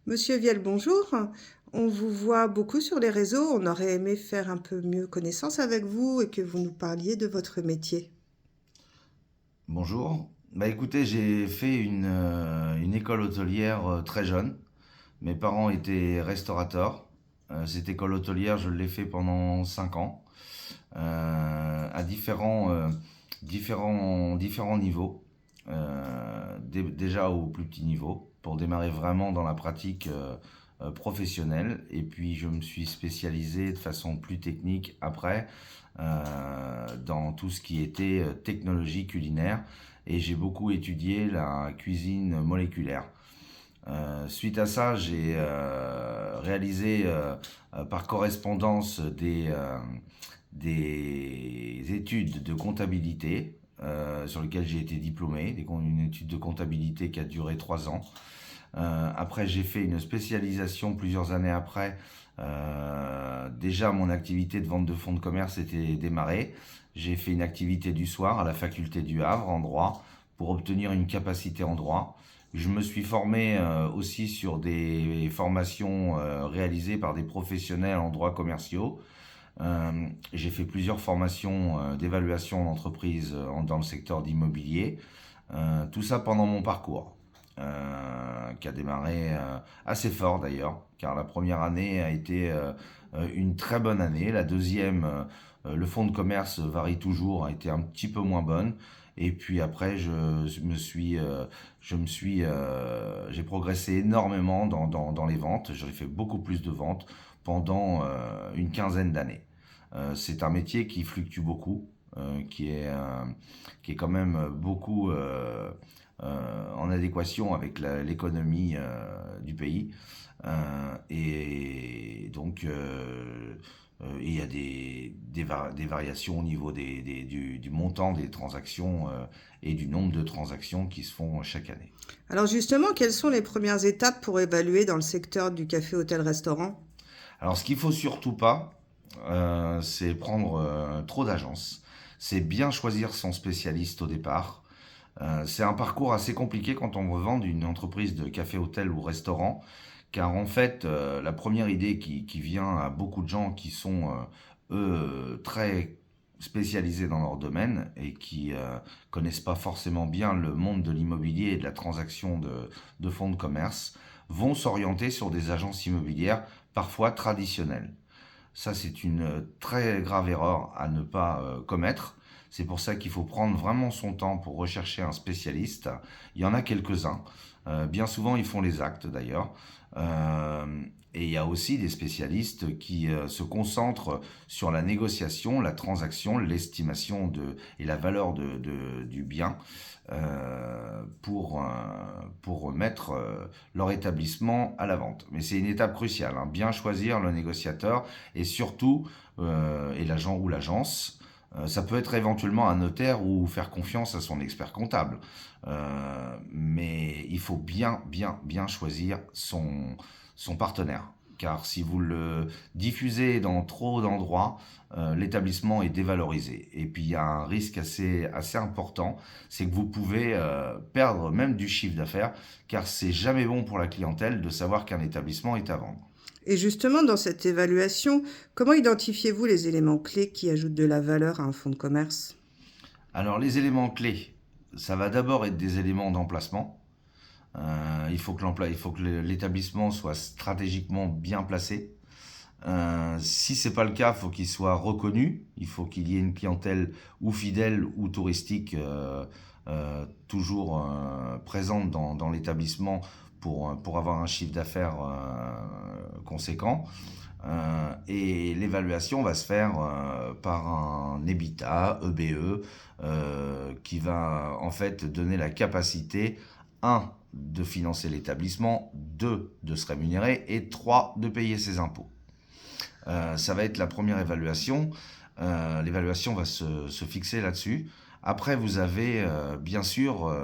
Monsieur Viel, bonjour. On vous voit beaucoup sur les réseaux. On aurait aimé faire un peu mieux connaissance avec vous et que vous nous parliez de votre métier. Bonjour. Bah écoutez, j'ai fait une école hôtelière très jeune. Mes parents étaient restaurateurs. Cette école hôtelière, je l'ai fait pendant 5 ans, à différents niveaux. Déjà au plus petit niveau, pour démarrer vraiment dans la pratique professionnelle. Et puis je me suis spécialisé de façon plus technique après dans tout ce qui était technologie culinaire. Et j'ai beaucoup étudié la cuisine moléculaire. Suite à ça, j'ai réalisé par correspondance des études de comptabilité sur lesquelles j'ai été diplômé, une étude de comptabilité qui a duré 3 ans. Après, j'ai fait une spécialisation plusieurs années après. Déjà, mon activité de vente de fonds de commerce était démarrée. J'ai fait une activité du soir à la faculté du Havre en droit pour obtenir une capacité en droit. Je me suis formé aussi sur des formations réalisées par des professionnels en droit commerciaux. J'ai fait plusieurs formations d'évaluation d'entreprise dans le secteur d'immobilier. Tout ça pendant mon parcours, qui a démarré assez fort d'ailleurs, car la première année a été une très bonne année. La deuxième, le fonds de commerce varie toujours, a été un petit peu moins bonne. Et puis après, j'ai progressé énormément dans les ventes. J'ai fait beaucoup plus de ventes pendant une quinzaine d'années. C'est un métier qui fluctue beaucoup, qui est quand même beaucoup en adéquation avec l'économie du pays. Et donc, il y a des variations au niveau du montant des transactions et du nombre de transactions qui se font chaque année. Alors justement, quelles sont les premières étapes pour évaluer dans le secteur du café, hôtel, restaurant? Alors, ce qu'il faut surtout pas, c'est prendre trop d'agences. C'est bien choisir son spécialiste au départ. C'est un parcours assez compliqué quand on veut vendre une entreprise de café, hôtel ou restaurant, car en fait, la première idée qui vient à beaucoup de gens qui sont, eux, très spécialisés dans leur domaine et qui connaissent pas forcément bien le monde de l'immobilier et de la transaction de fonds de commerce, vont s'orienter sur des agences immobilières parfois traditionnelles. Ça, c'est une très grave erreur à ne pas commettre. C'est pour ça qu'il faut prendre vraiment son temps pour rechercher un spécialiste. Il y en a quelques-uns. Bien souvent, ils font les actes d'ailleurs. Et il y a aussi des spécialistes qui se concentrent sur la négociation, la transaction, l'estimation et la valeur du bien pour mettre leur établissement à la vente. Mais c'est une étape cruciale, hein. Bien choisir le négociateur et surtout, et l'agent ou l'agence. Ça peut être éventuellement un notaire ou faire confiance à son expert comptable. Mais il faut bien choisir son partenaire. Car si vous le diffusez dans trop d'endroits, l'établissement est dévalorisé. Et puis il y a un risque assez important, c'est que vous pouvez perdre même du chiffre d'affaires, car c'est jamais bon pour la clientèle de savoir qu'un établissement est à vendre. Et justement, dans cette évaluation, comment identifiez-vous les éléments clés qui ajoutent de la valeur à un fonds de commerce? Alors les éléments clés, ça va d'abord être des éléments d'emplacement. Il faut que l'établissement soit stratégiquement bien placé. Si c'est pas le cas, il faut qu'il soit reconnu. Il faut qu'il y ait une clientèle ou fidèle ou touristique toujours présente dans l'établissement pour avoir un chiffre d'affaires conséquent. Et l'évaluation va se faire par un EBITDA, EBE, qui va en fait donner la capacité, un, de financer l'établissement, deux, de se rémunérer et trois, de payer ses impôts. Ça va être la première évaluation. L'évaluation va se fixer là-dessus. Après, vous avez bien sûr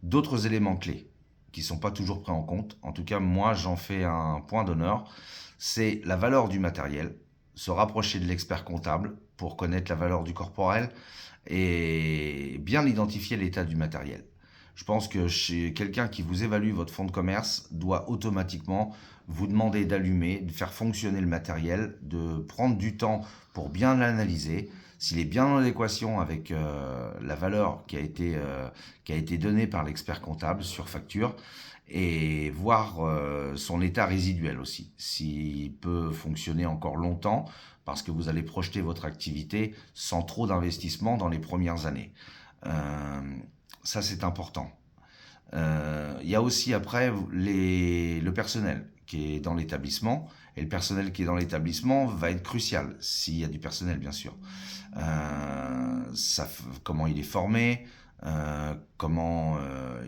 d'autres éléments clés qui ne sont pas toujours pris en compte. En tout cas, moi, j'en fais un point d'honneur. C'est la valeur du matériel, se rapprocher de l'expert comptable pour connaître la valeur du corporel et bien identifier l'état du matériel. Je pense que chez quelqu'un qui vous évalue votre fonds de commerce doit automatiquement vous demander d'allumer, de faire fonctionner le matériel, de prendre du temps pour bien l'analyser, s'il est bien en adéquation avec la valeur qui a été donnée par l'expert comptable sur facture, et voir son état résiduel aussi, s'il peut fonctionner encore longtemps, parce que vous allez projeter votre activité sans trop d'investissement dans les premières années. Euh, Ça, c'est important. Il y a aussi après le personnel qui est dans l'établissement. Et le personnel qui est dans l'établissement va être crucial, s'il y a du personnel, bien sûr. Comment il est formé, comment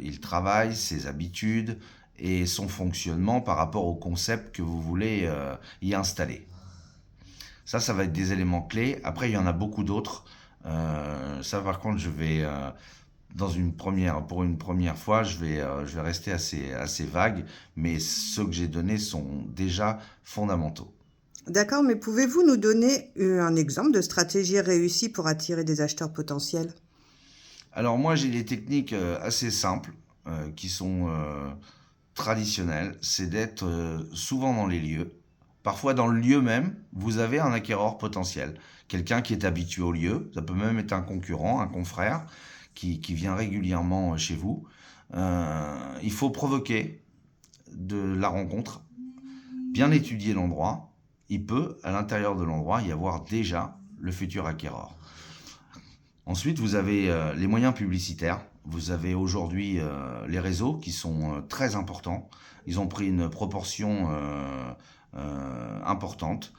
il travaille, ses habitudes et son fonctionnement par rapport au concept que vous voulez y installer. Ça va être des éléments clés. Après, il y en a beaucoup d'autres. Ça, par contre, je vais pour une première fois, je vais rester assez vague, mais ceux que j'ai donnés sont déjà fondamentaux. D'accord, mais pouvez-vous nous donner un exemple de stratégie réussie pour attirer des acheteurs potentiels? Alors moi, j'ai des techniques assez simples qui sont traditionnelles. C'est d'être souvent dans les lieux. Parfois, dans le lieu même, vous avez un acquéreur potentiel. Quelqu'un qui est habitué au lieu. Ça peut même être un concurrent, un confrère qui vient régulièrement chez vous. Il faut provoquer de la rencontre, bien étudier l'endroit. Il peut, à l'intérieur de l'endroit, y avoir déjà le futur acquéreur. Ensuite, vous avez les moyens publicitaires. Vous avez aujourd'hui les réseaux qui sont très importants. Ils ont pris une proportion importante.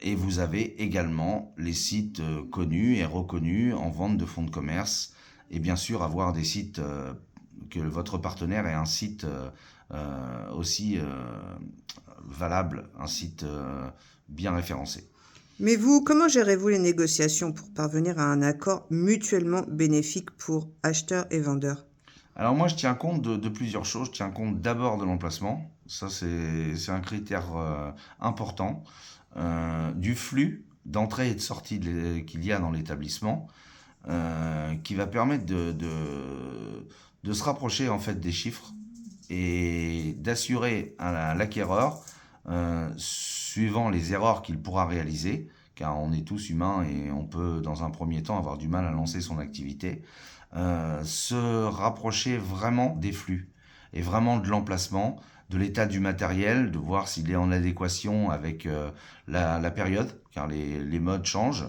Et vous avez également les sites connus et reconnus en vente de fonds de commerce. Et bien sûr, avoir des sites, que votre partenaire ait un site aussi valable, un site bien référencé. Mais vous, comment gérez-vous les négociations pour parvenir à un accord mutuellement bénéfique pour acheteurs et vendeurs? Alors moi, je tiens compte de plusieurs choses. Je tiens compte d'abord de l'emplacement. Ça, c'est un critère important. Du flux d'entrée et de sortie qu'il y a dans l'établissement, qui va permettre de se rapprocher en fait des chiffres et d'assurer à l'acquéreur, suivant les erreurs qu'il pourra réaliser, car on est tous humains et on peut dans un premier temps avoir du mal à lancer son activité, se rapprocher vraiment des flux et vraiment de l'emplacement, de l'état du matériel, de voir s'il est en adéquation avec la période, car les modes changent,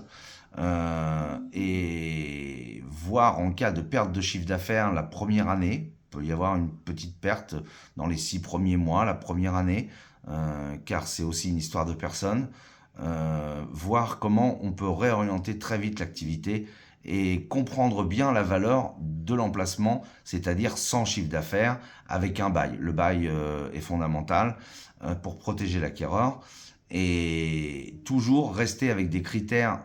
et voir en cas de perte de chiffre d'affaires la première année. Il peut y avoir une petite perte dans les 6 premiers mois, la première année, car c'est aussi une histoire de personnes. Voir comment on peut réorienter très vite l'activité et comprendre bien la valeur de l'emplacement, c'est-à-dire sans chiffre d'affaires, avec un bail. Le bail est fondamental pour protéger l'acquéreur et toujours rester avec des critères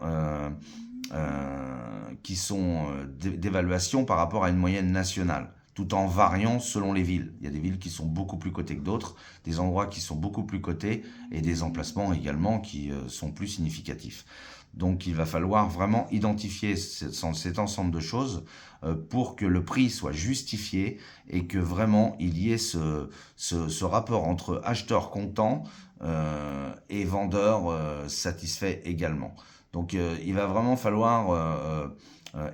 qui sont d'évaluation par rapport à une moyenne nationale, tout en variant selon les villes. Il y a des villes qui sont beaucoup plus cotées que d'autres, des endroits qui sont beaucoup plus cotés et des emplacements également qui sont plus significatifs. Donc il va falloir vraiment identifier cet ensemble de choses pour que le prix soit justifié et que vraiment il y ait ce rapport entre acheteur content et vendeur satisfait également. Donc il va vraiment falloir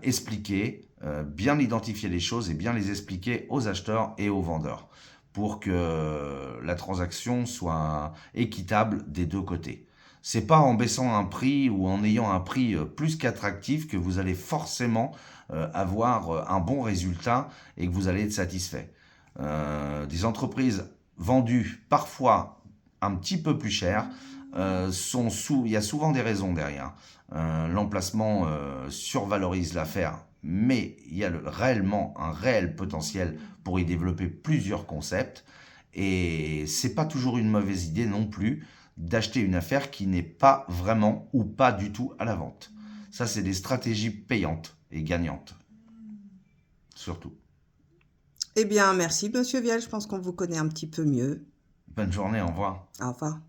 expliquer, bien identifier les choses et bien les expliquer aux acheteurs et aux vendeurs pour que la transaction soit équitable des deux côtés. C'est pas en baissant un prix ou en ayant un prix plus qu'attractif que vous allez forcément avoir un bon résultat et que vous allez être satisfait. Des entreprises vendues parfois un petit peu plus cher, il y a souvent des raisons derrière. L'emplacement survalorise l'affaire, mais il y a réellement un réel potentiel pour y développer plusieurs concepts. Et c'est pas toujours une mauvaise idée non plus d'acheter une affaire qui n'est pas vraiment ou pas du tout à la vente. Ça, c'est des stratégies payantes et gagnantes, surtout. Eh bien, merci, Monsieur Vial. Je pense qu'on vous connaît un petit peu mieux. Bonne journée, au revoir. Au revoir.